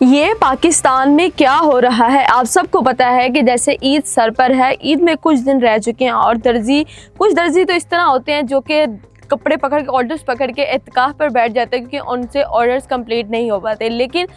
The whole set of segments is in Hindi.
ये पाकिस्तान में क्या हो रहा है आप सबको पता है कि जैसे ईद सर पर है, ईद में कुछ दिन रह चुके हैं और कुछ दर्जी तो इस तरह होते हैं जो कि कपड़े पकड़ के ऑर्डर्स पकड़ के एतकाफ़ पर बैठ जाते हैं क्योंकि उनसे ऑर्डर्स कंप्लीट नहीं हो पाते। लेकिन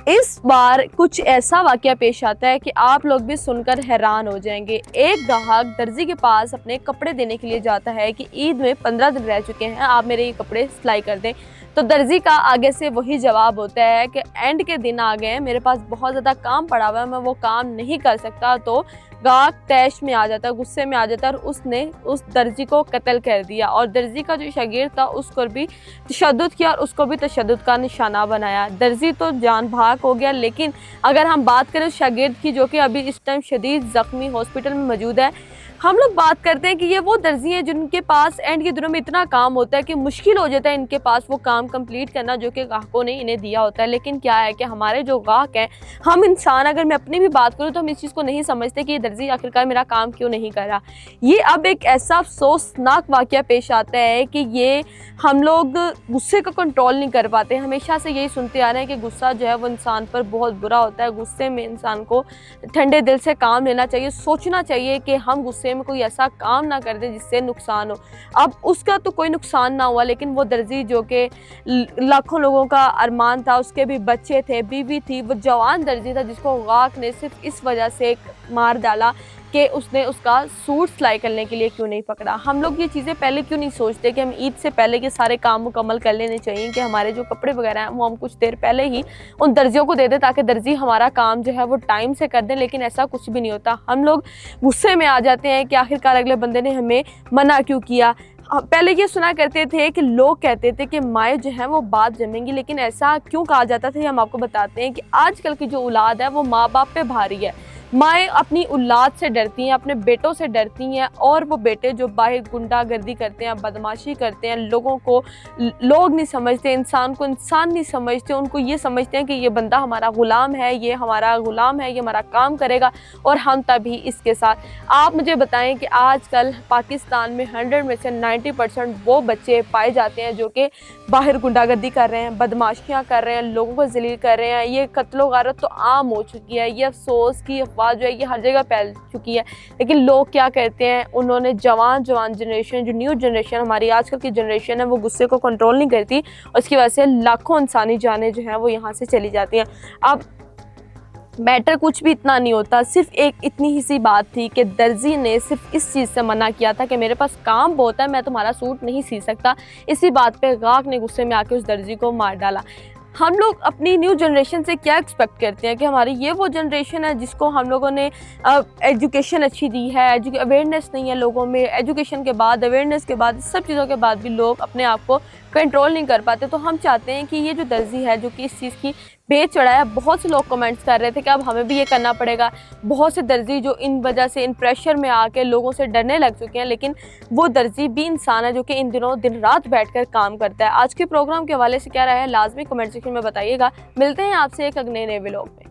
इस बार कुछ ऐसा वाक़या पेश आता है कि आप लोग भी सुनकर हैरान हो जाएंगे। एक ग्राहक दर्जी के पास अपने कपड़े देने के लिए जाता है कि ईद में 15 दिन रह चुके हैं, आप मेरे ये कपड़े सिलाई कर दें। तो दर्जी का आगे से वही जवाब होता है कि एंड के दिन आ गए हैं, मेरे पास बहुत ज़्यादा काम पड़ा हुआ है, मैं वो काम नहीं कर सकता। तो ग्राहक तैश में आ जाता है, गुस्से में आ जाता है और उसने उस दर्जी को कत्ल कर दिया। और दर्जी का जो शागिर्द था उसको भी तशद्दुद किया और उसको भी तशद्दुद का निशाना बनाया। दर्जी तो जान भाग हो गया। लेकिन अगर हम बात करें शागिर्द की जो कि अभी इस टाइम शदीद ज़ख्मी हॉस्पिटल में मौजूद है, हम लोग बात करते हैं कि ये वो दर्जी हैं जिनके पास एंड के दिनों में इतना काम होता है कि मुश्किल हो जाता है इनके पास वो काम कंप्लीट करना जो कि ग्राहकों ने इन्हें दिया होता है। लेकिन क्या है कि हमारे जो ग्राहक हैं, हम इंसान, अगर मैं अपनी भी बात करूं तो हम इस चीज़ को नहीं समझते कि ये दर्जी आखिरकार मेरा काम क्यों नहीं कर रहा। ये अब एक ऐसा अफसोसनाक वाक़या पेश आता है कि ये हम लोग गुस्से का कंट्रोल नहीं कर पाते। हमेशा से यही सुनते आ रहे हैं कि गुस्सा जो है वो इंसान पर बहुत बुरा होता है। गुस्से में इंसान को ठंडे दिल से काम लेना चाहिए, सोचना चाहिए कि हम गुस्से में कोई ऐसा काम ना कर दे जिससे नुकसान हो। अब उसका तो कोई नुकसान ना हुआ, लेकिन वो दर्जी जो कि लाखों लोगों का अरमान था, उसके भी बच्चे थे, बीवी थी, वो जवान दर्जी था जिसको गाहक ने सिर्फ इस वजह से मार डाला कि उसने उसका सूट सिलाई करने के लिए क्यों नहीं पकड़ा। हम लोग ये चीज़ें पहले क्यों नहीं सोचते कि हम ईद से पहले के सारे काम मुकम्मल कर लेने चाहिए कि हमारे जो कपड़े वगैरह हैं वो हम कुछ देर पहले ही उन दर्जियों को दे दें ताकि दर्जी हमारा काम जो है वो टाइम से कर दें। लेकिन ऐसा कुछ भी नहीं होता। हम लोग गुस्से में आ जाते हैं कि आखिरकार अगले बंदे ने हमें मना क्यों किया। पहले ये सुना करते थे कि लोग कहते थे कि माएँ जो हैं वो बात जमेंगी, लेकिन ऐसा क्यों कहा जाता था, हम आपको बताते हैं कि आजकल की जो औलाद है वो माँ बाप पे भारी है। माएँ अपनी औलाद से डरती हैं, अपने बेटों से डरती हैं, और वो बेटे जो बाहर गुंडागर्दी करते हैं, बदमाशी करते हैं, लोगों को लोग नहीं समझते, इंसान को इंसान नहीं समझते, उनको ये समझते हैं कि ये बंदा हमारा ग़ुलाम है, ये हमारा ग़ुलाम है, ये हमारा काम करेगा और हम तभी इसके साथ। आप मुझे बताएं कि आजकल पाकिस्तान में 100 में से 90% वो बच्चे पाए जाते हैं जो कि बाहर गुंडागर्दी कर रहे हैं, बदमाशियाँ कर रहे हैं, लोगों को ज़लील कर रहे हैं। ये कत्ल गारत तो आम हो चुकी है। ये अफसोस की अफवाह जो है ये हर जगह फैल चुकी है। लेकिन लोग क्या करते हैं, उन्होंने जवान जनरेशन, जो न्यू जनरेशन हमारी आजकल की जनरेशन है, वो गुस्से को कंट्रोल नहीं करती और इसकी वजह से लाखों इंसानी जानें जो हैं वो यहाँ से चली जाती हैं। अब मैटर कुछ भी इतना नहीं होता, सिर्फ एक इतनी ही सी बात थी कि दर्जी ने सिर्फ इस चीज़ से मना किया था कि मेरे पास काम बहुत है, मैं तुम्हारा सूट नहीं सी सकता। इसी बात पे गाहक ने गुस्से में आके उस दर्जी को मार डाला। हम लोग अपनी न्यू जनरेशन से क्या एक्सपेक्ट करते हैं कि हमारी ये वो जनरेशन है जिसको हम लोगों ने एजुकेशन अच्छी दी है, अवेयरनेस नहीं है लोगों में, एजुकेशन के बाद, अवेयरनेस के बाद, सब चीज़ों के बाद भी लोग अपने आप को कंट्रोल नहीं कर पाते। तो हम चाहते हैं कि ये जो दर्जी है जो कि इस चीज़ की बेच चढ़ा है, बहुत से लोग कमेंट्स कर रहे थे कि अब हमें भी ये करना पड़ेगा। बहुत से दर्जी जो इन वजह से इन प्रेशर में आके लोगों से डरने लग चुके हैं, लेकिन वो दर्जी भी इंसान है जो कि इन दिनों दिन रात बैठकर काम करता है। आज के प्रोग्राम के हवाले से क्या रहा है लाजमी कमेंट सेक्शन में बताइएगा। मिलते हैं आपसे एक अगले नए व्लॉग में।